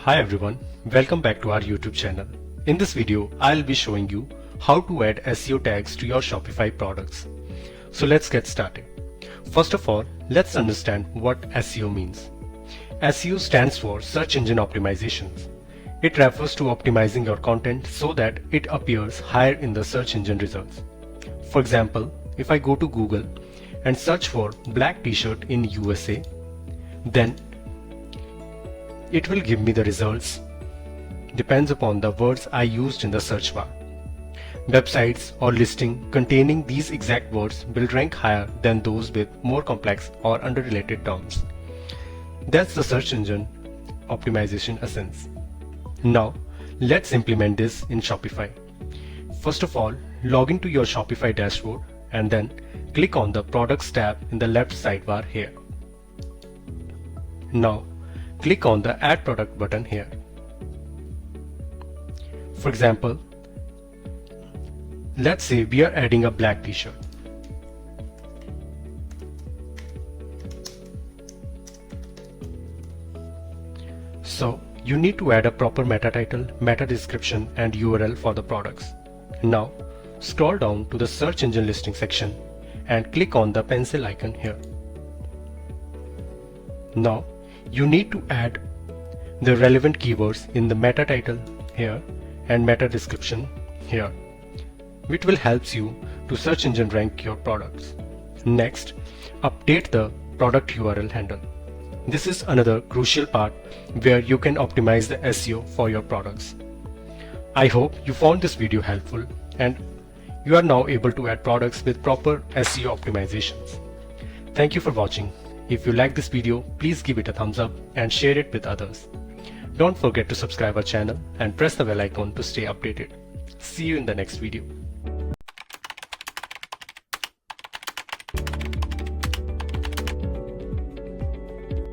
Hi everyone, welcome back to our YouTube channel. In this video, I'll be showing you how to add SEO tags to your Shopify products. So let's get started. First of all, let's understand what SEO means. SEO stands for Search Engine Optimizations. It refers to optimizing your content so that it appears higher in the search engine results. For example, if I go to Google and search for black t-shirt in USA, then it will give me the results depends upon the words I used in the search bar. Websites or listing containing these exact words will rank higher than those with more complex or underrelated terms. That's the search engine optimization essence. Now let's implement this in Shopify. First of all, log into your Shopify dashboard and then click on the Products tab in the left sidebar here. Now click on the Add Product button here. For example, let's say we are adding a black t-shirt. So you need to add a proper meta title, meta description and URL for the products. Now scroll down to the search engine listing section and click on the pencil icon here. Now you need to add the relevant keywords in the meta title here and meta description here, which will help you to search engine rank your products. Next, update the product URL handle. This is another crucial part where you can optimize the SEO for your products. I hope you found this video helpful and you are now able to add products with proper SEO optimizations. Thank you for watching. If you like this video, please give it a thumbs up and share it with others. Don't forget to subscribe our channel and press the bell icon to stay updated. See you in the next video.